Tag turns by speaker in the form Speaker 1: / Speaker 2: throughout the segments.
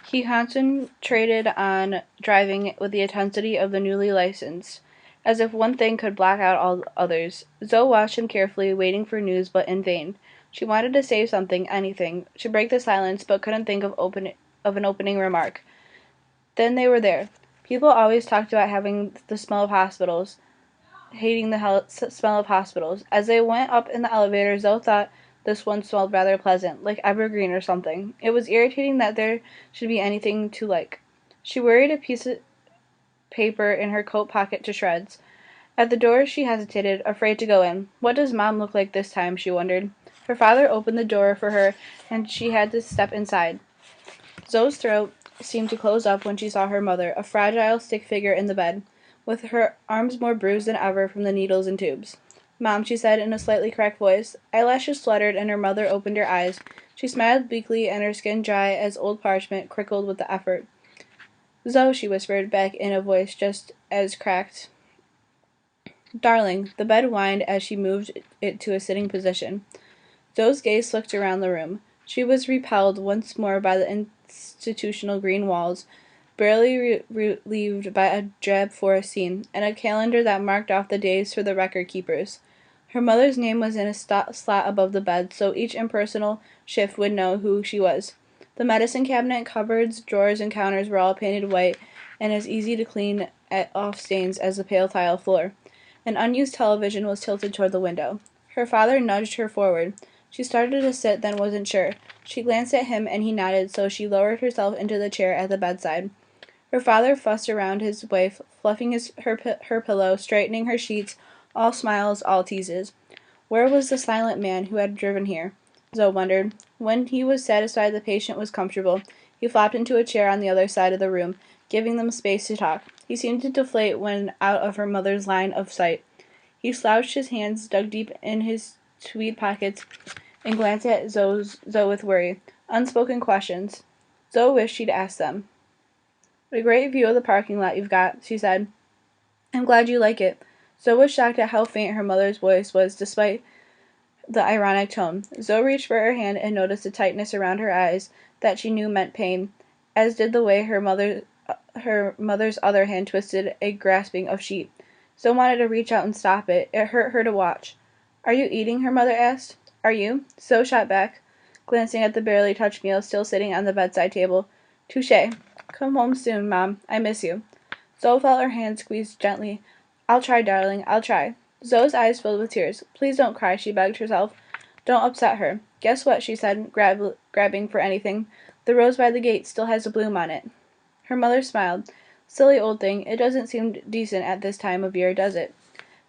Speaker 1: He concentrated on driving with the intensity of the newly licensed, as if one thing could black out all others. Zoe watched him carefully, waiting for news, but in vain. She wanted to say something, anything, to break the silence, but couldn't think of an opening remark. Then they were there. People always talked about having the smell of hospitals, hating the smell of hospitals. As they went up in the elevator, Zoe thought this one smelled rather pleasant, like evergreen or something. It was irritating that there should be anything to like. She worried a piece of paper in her coat pocket to shreds. At the door she hesitated, afraid to go in. What does Mom look like this time, she wondered. Her father opened the door for her, and she had to step inside. Zoe's throat seemed to close up when she saw her mother, a fragile, stick figure in the bed, with her arms more bruised than ever from the needles and tubes. Mom, she said in a slightly cracked voice. Eyelashes fluttered, and her mother opened her eyes. She smiled weakly, and her skin, dry as old parchment, crackled with the effort. Zoe, she whispered back in a voice just as cracked. Darling. The bed whined as she moved it to a sitting position. Zoe's gaze looked around the room. She was repelled once more by the institutional green walls, barely relieved by a drab forest scene, and a calendar that marked off the days for the record keepers. Her mother's name was in a slot above the bed, so each impersonal shift would know who she was. The medicine cabinet, cupboards, drawers, and counters were all painted white, and as easy to clean off stains as the pale tile floor. An unused television was tilted toward the window. Her father nudged her forward. She started to sit, then wasn't sure. She glanced at him, and he nodded, so she lowered herself into the chair at the bedside. Her father fussed around his wife, fluffing her pillow, straightening her sheets, all smiles, all teases. Where was the silent man who had driven here? Zoe wondered. When he was satisfied the patient was comfortable, he flopped into a chair on the other side of the room, giving them space to talk. He seemed to deflate when out of her mother's line of sight. He slouched, his hands dug deep in his tweed pockets, and glanced at Zoe with worry. Unspoken questions. Zoe wished she'd asked them. A great view of the parking lot you've got, she said. I'm glad you like it. Zoe was shocked at how faint her mother's voice was, despite the ironic tone. Zoe reached for her hand and noticed a tightness around her eyes that she knew meant pain, as did the way her mother's other hand twisted a grasping of sheet. Zoe wanted to reach out and stop it. It hurt her to watch. Are you eating? Her mother asked. Are you? Zoe shot back, glancing at the barely touched meal still sitting on the bedside table. Touché. Come home soon, Mom. I miss you. Zoe felt her hand squeezed gently. I'll try, darling. I'll try. Zoe's eyes filled with tears. Please don't cry, she begged herself. Don't upset her. Guess what, she said, grabbing for anything. The rose by the gate still has a bloom on it. Her mother smiled. Silly old thing. It doesn't seem decent at this time of year, does it?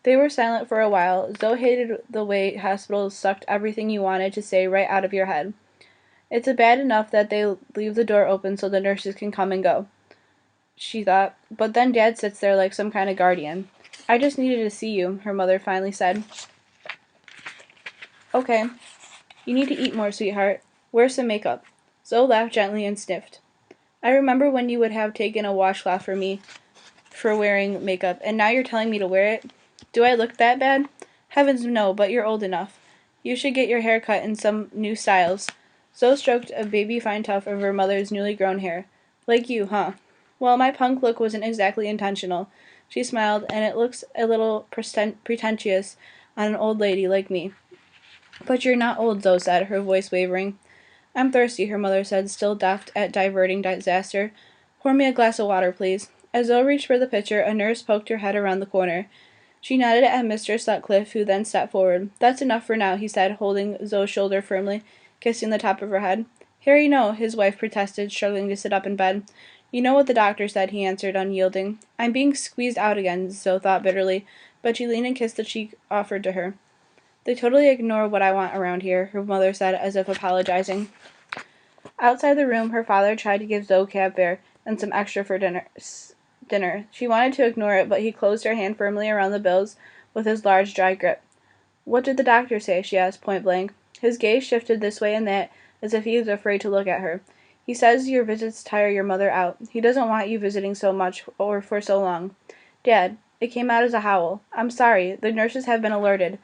Speaker 1: They were silent for a while. Zoe hated the way hospitals sucked everything you wanted to say right out of your head. It's bad enough that they leave the door open so the nurses can come and go, she thought. But then Dad sits there like some kind of guardian. I just needed to see you, her mother finally said. Okay. You need to eat more, sweetheart. Wear some makeup. Zoe laughed gently and sniffed. I remember when you would have taken a washcloth for me for wearing makeup, and now you're telling me to wear it? Do I look that bad? Heavens no, but you're old enough. You should get your hair cut in some new styles. Zoe stroked a baby fine tuft of her mother's newly grown hair. Like you, huh? Well, my punk look wasn't exactly intentional. She smiled, and it looks a little pretentious on an old lady like me. But you're not old, Zoe said, her voice wavering. I'm thirsty, her mother said, still deft at diverting disaster. Pour me a glass of water, please. As Zoe reached for the pitcher, a nurse poked her head around the corner. She nodded at Mr. Sutcliffe, who then stepped forward. That's enough for now, he said, holding Zoe's shoulder firmly, kissing the top of her head. Harry, no, his wife protested, struggling to sit up in bed. You know what the doctor said, he answered, unyielding. I'm being squeezed out again, Zoe thought bitterly, but she leaned and kissed the cheek offered to her. They totally ignore what I want around here, her mother said, as if apologizing. Outside the room, her father tried to give Zoe cab fare and some extra for dinner. She wanted to ignore it, but he closed her hand firmly around the bills with his large, dry grip. What did the doctor say? She asked, point blank. His gaze shifted this way and that, as if he was afraid to look at her. He says your visits tire your mother out. He doesn't want you visiting so much or for so long. Dad, it came out as a howl. I'm sorry. The nurses have been alerted.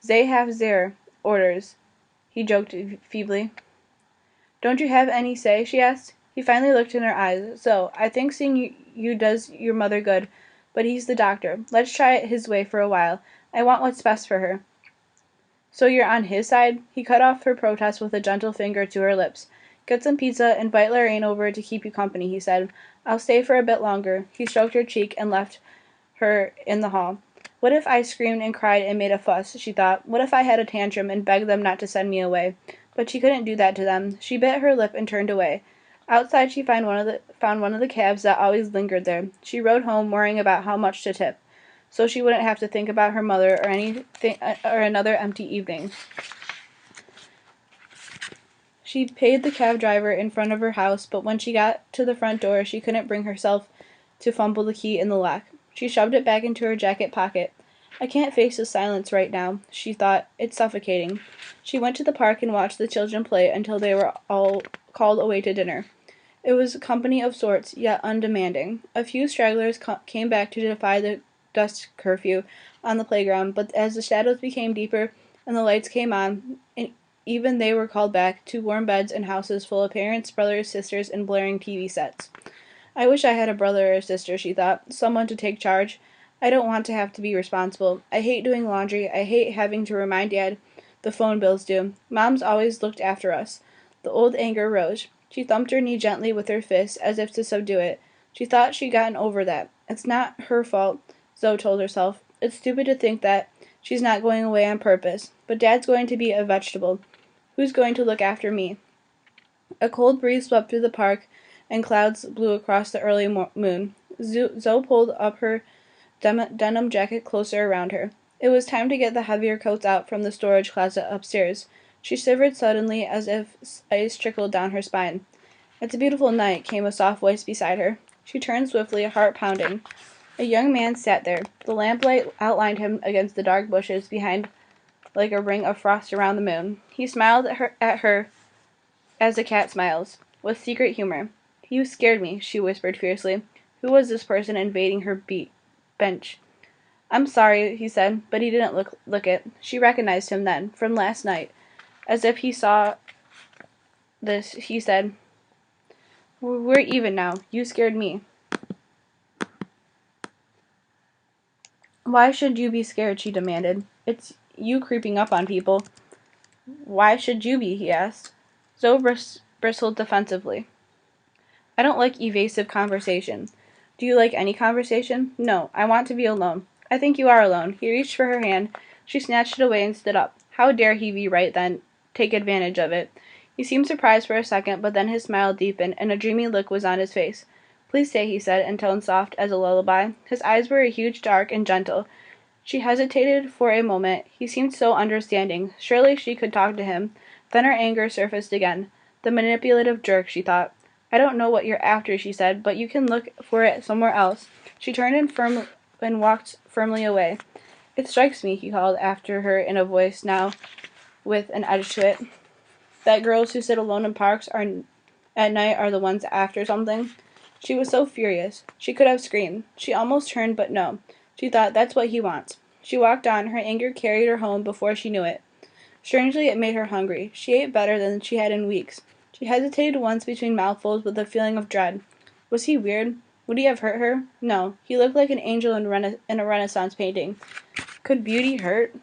Speaker 1: They have their orders, he joked feebly. Don't you have any say? She asked. He finally looked in her eyes. "So, I think seeing you does your mother good, but he's the doctor. Let's try it his way for a while. I want what's best for her." "So you're on his side?" He cut off her protest with a gentle finger to her lips. "Get some pizza, invite Lorraine over to keep you company," he said. "I'll stay for a bit longer." He stroked her cheek and left her in the hall. What if I screamed and cried and made a fuss, she thought. What if I had a tantrum and begged them not to send me away? But she couldn't do that to them. She bit her lip and turned away. Outside she found one of the cabs that always lingered there. She rode home worrying about how much to tip, so she wouldn't have to think about her mother or anything or another empty evening. She paid the cab driver in front of her house, but when she got to the front door she couldn't bring herself to fumble the key in the lock. She shoved it back into her jacket pocket. "I can't face the silence right now," she thought. "It's suffocating." She went to the park and watched the children play until they were all called away to dinner. It was company of sorts, yet undemanding. A few stragglers came back to defy the dusk curfew on the playground, but as the shadows became deeper and the lights came on, even they were called back to warm beds and houses full of parents, brothers, sisters, and blaring TV sets. "I wish I had a brother or a sister," she thought. "Someone to take charge. I don't want to have to be responsible. I hate doing laundry. I hate having to remind Dad the phone bills due. Mom's always looked after us." The old anger rose. She thumped her knee gently with her fist, as if to subdue it. She thought she'd gotten over that. "It's not her fault," Zoe told herself. "It's stupid to think that she's not going away on purpose. But Dad's going to be a vegetable. Who's going to look after me?" A cold breeze swept through the park, and clouds blew across the early moon. Zoe pulled up her denim jacket closer around her. It was time to get the heavier coats out from the storage closet upstairs. She shivered suddenly as if ice trickled down her spine. "It's a beautiful night," came a soft voice beside her. She turned swiftly, heart pounding. A young man sat there. The lamplight outlined him against the dark bushes behind like a ring of frost around the moon. He smiled at her as a cat smiles, with secret humor. "You scared me," she whispered fiercely. Who was this person invading her bench? "I'm sorry," he said, but he didn't look it. She recognized him then, from last night. As if he saw this, he said, "We're even now. You scared me." "Why should you be scared?" she demanded. "It's you creeping up on people." "Why should you be?" he asked. Zoe bristled defensively. "I don't like evasive conversation." "Do you like any conversation?" "No, I want to be alone." "I think you are alone." He reached for her hand. She snatched it away and stood up. How dare he be right then, take advantage of it? He seemed surprised for a second, but then his smile deepened, and a dreamy look was on his face. "Please stay," he said, in tones soft as a lullaby. His eyes were huge, dark, and gentle. She hesitated for a moment. He seemed so understanding. Surely she could talk to him. Then her anger surfaced again. The manipulative jerk, she thought. "I don't know what you're after," she said, "but you can look for it somewhere else." She turned and walked firmly away. "It strikes me," he called after her in a voice now with an edge to it, "that girls who sit alone in parks at night are the ones after something." She was so furious. She could have screamed. She almost turned, but no. She thought, "That's what he wants." She walked on. Her anger carried her home before she knew it. Strangely, it made her hungry. She ate better than she had in weeks. She hesitated once between mouthfuls with a feeling of dread. Was he weird? Would he have hurt her? No. He looked like an angel in a Renaissance painting. Could beauty hurt?